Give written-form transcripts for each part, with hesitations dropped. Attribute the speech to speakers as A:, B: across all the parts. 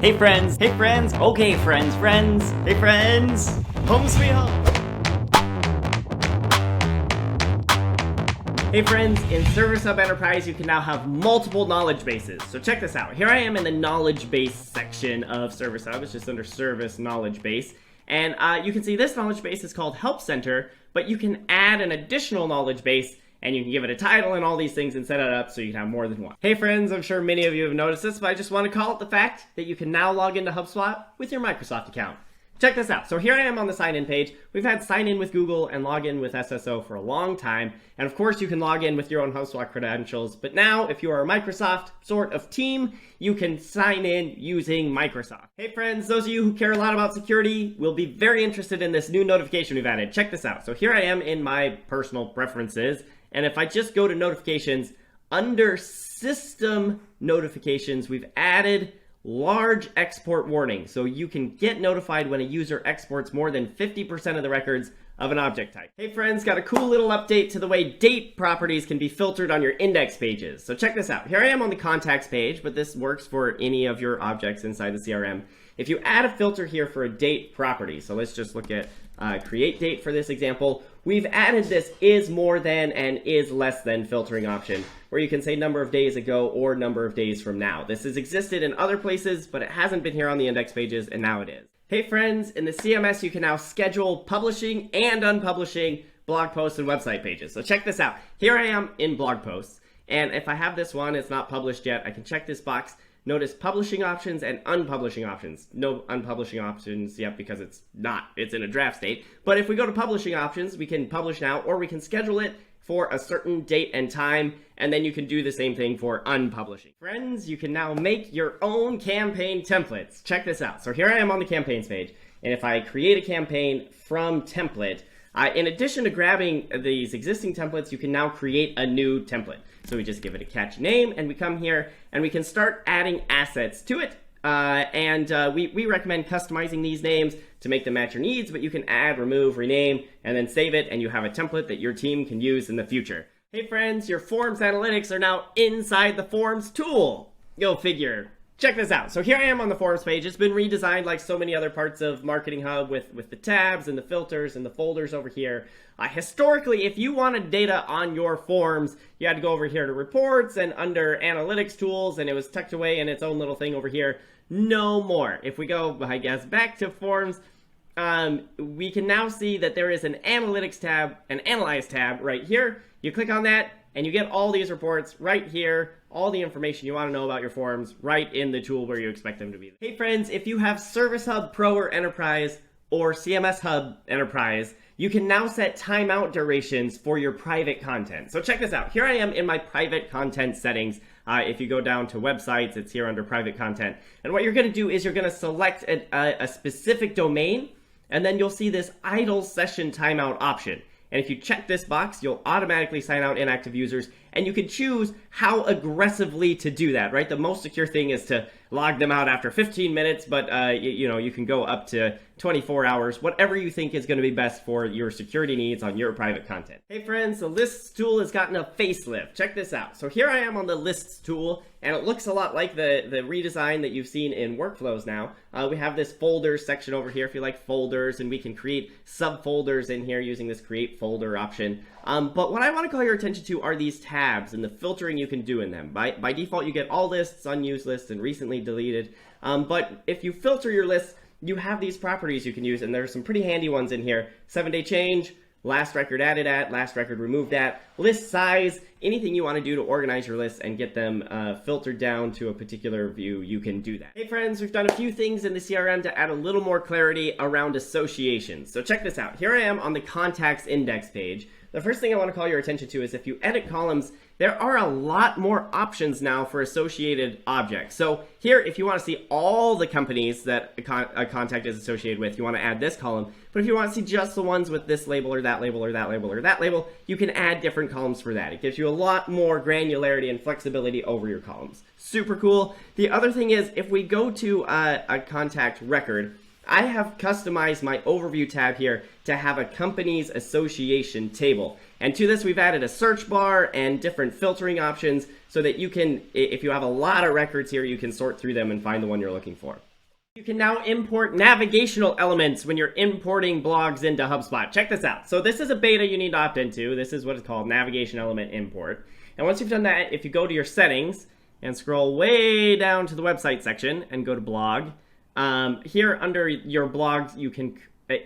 A: Hey friends, okay friends, hey friends, home sweet home. Hey friends, in Service Hub Enterprise you can now have multiple knowledge bases. So check this out. Here I am in the knowledge base section of Service Hub. It's just under service knowledge base. And you can see this knowledge base is called Help Center, but you can add an additional knowledge base and you can give it a title and all these things and set it up so you can have more than one. Hey friends, I'm sure many of you have noticed this, but I just want to call it the fact that you can now log into HubSpot with your Microsoft account. Check this out. So here I am on the sign-in page. We've had sign in with Google and log in with SSO for a long time. And of course you can log in with your own HubSpot credentials. But now if you are a Microsoft sort of team, you can sign in using Microsoft. Hey friends, those of you who care a lot about security will be very interested in this new notification we've added. Check this out. So here I am in my personal preferences. And if I just go to notifications, under system notifications, we've added large export warning. So you can get notified when a user exports more than 50% of the records of an object type. Hey friends, got a cool little update to the way date properties can be filtered on your index pages. So check this out. Here I am on the contacts page, but this works for any of your objects inside the CRM. If you add a filter here for a date property, so let's just look at create date for this example, we've added this is more than and is less than filtering option, where you can say number of days ago or number of days from now. This has existed in other places, but it hasn't been here on the index pages, and now it is. Hey friends, in the CMS you can now schedule publishing and unpublishing blog posts and website pages. So check this out. Here I am in blog posts, and if I have this one, it's not published yet, I can check this box. Notice publishing options and unpublishing options. No unpublishing options yet because it's in a draft state. But if we go to publishing options, we can publish now, or we can schedule it for a certain date and time, and then you can do the same thing for unpublishing. Friends, you can now make your own campaign templates. Check this out. So here I am on the campaigns page, and if I create a campaign from template, in addition to grabbing these existing templates, you can now create a new template. So we just give it a catchy name, and we come here, and we can start adding assets to it. We recommend customizing these names to make them match your needs, but you can add, remove, rename, and then save it, and you have a template that your team can use in the future. Hey friends, your forms analytics are now inside the forms tool. Go figure. Check this out. So here I am on the forms page. It's been redesigned like so many other parts of Marketing Hub with the tabs and the filters and the folders over here. Historically, if you wanted data on your forms, you had to go over here to reports and under analytics tools, and it was tucked away in its own little thing over here. No more. If we go, I guess, back to forms, we can now see that there is an analytics tab, an analyze tab right here. You click on that, and you get all these reports right here, all the information you want to know about your forms right in the tool where you expect them to be. Hey friends, if you have Service Hub Pro or Enterprise or CMS Hub Enterprise, you can now set timeout durations for your private content. So check this out. Here I am in my private content settings. If you go down to websites, it's here under private content. And what you're going to do is you're going to select a specific domain, and then you'll see this idle session timeout option. And if you check this box, you'll automatically sign out inactive users, and you can choose how aggressively to do that, right? The most secure thing is to log them out after 15 minutes, but you can go up to 24 hours, whatever you think is going to be best for your security needs on your private content. Hey friends, the lists tool has gotten a facelift. Check this out. So here I am on the lists tool, and it looks a lot like the redesign that you've seen in workflows now. We have this folders section over here if you like folders, and we can create subfolders in here using this create folder option. But what I want to call your attention to are these tabs and the filtering you can do in them. By default, you get all lists, unused lists, and recently deleted. But if you filter your lists, you have these properties you can use, and there's some pretty handy ones in here. 7-day change, last record added at, last record removed at, list size, anything you want to do to organize your lists and get them filtered down to a particular view, you can do that. Hey friends, we've done a few things in the CRM to add a little more clarity around associations. So check this out. Here I am on the contacts index page. The first thing I want to call your attention to is if you edit columns, there are a lot more options now for associated objects. So here, if you want to see all the companies that a contact is associated with, you want to add this column. But if you want to see just the ones with this label or that label or that label or that label, you can add different columns for that. It gives you a lot more granularity and flexibility over your columns. Super cool. The other thing is, if we go to a contact record, I have customized my overview tab here to have a company's association table. And to this, we've added a search bar and different filtering options so that you can, if you have a lot of records here, you can sort through them and find the one you're looking for. You can now import navigational elements when you're importing blogs into HubSpot. Check this out. So this is a beta you need to opt into. This is what it's called, navigation element import. And once you've done that, if you go to your settings and scroll way down to the website section and go to blog, here under your blogs, you can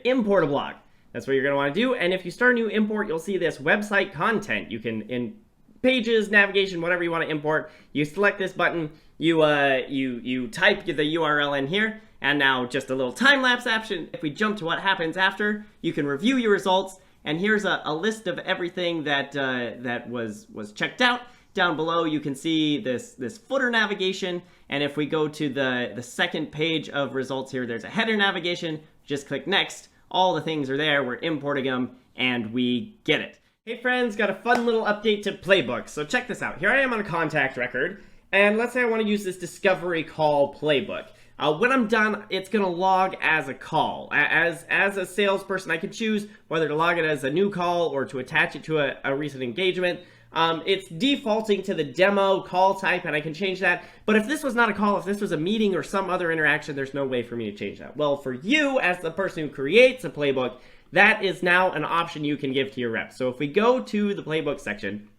A: import a blog. That's what you're going to want to do. And if you start a new import, you'll see this website content. You can, in pages, navigation, whatever you want to import, you select this button, you type the URL in here, and now just a little time-lapse option. If we jump to what happens after, you can review your results, and here's a list of everything that was checked out. Down below, you can see this footer navigation, and if we go to the second page of results here, there's a header navigation. Just click next. All the things are there. We're importing them, and we get it. Hey friends, got a fun little update to Playbooks. So check this out. Here I am on a contact record, and let's say I want to use this discovery call playbook. When I'm done, it's going to log as a call. As a salesperson, I can choose whether to log it as a new call or to attach it to a recent engagement. It's defaulting to the demo call type, and I can change that. But if this was not a call, if this was a meeting or some other interaction, there's no way for me to change that. Well, for you, as the person who creates a playbook, that is now an option you can give to your reps. So if we go to the playbook section,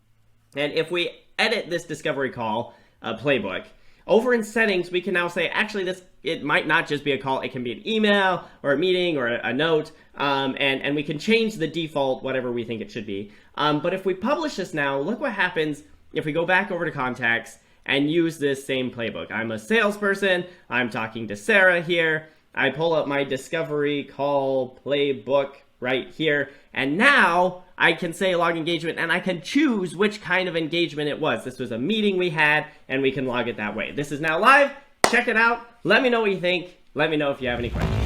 A: and if we edit this discovery call playbook, over in settings, we can now say, actually, it might not just be a call. It can be an email or a meeting or a note, and we can change the default, whatever we think it should be. But if we publish this now, look what happens if we go back over to contacts and use this same playbook. I'm a salesperson. I'm talking to Sarah here. I pull up my discovery call playbook right here, and now I can say log engagement, and I can choose which kind of engagement it was. This was a meeting we had, and we can log it that way. This is now live. Check it out. Let me know what you think. Let me know if you have any questions.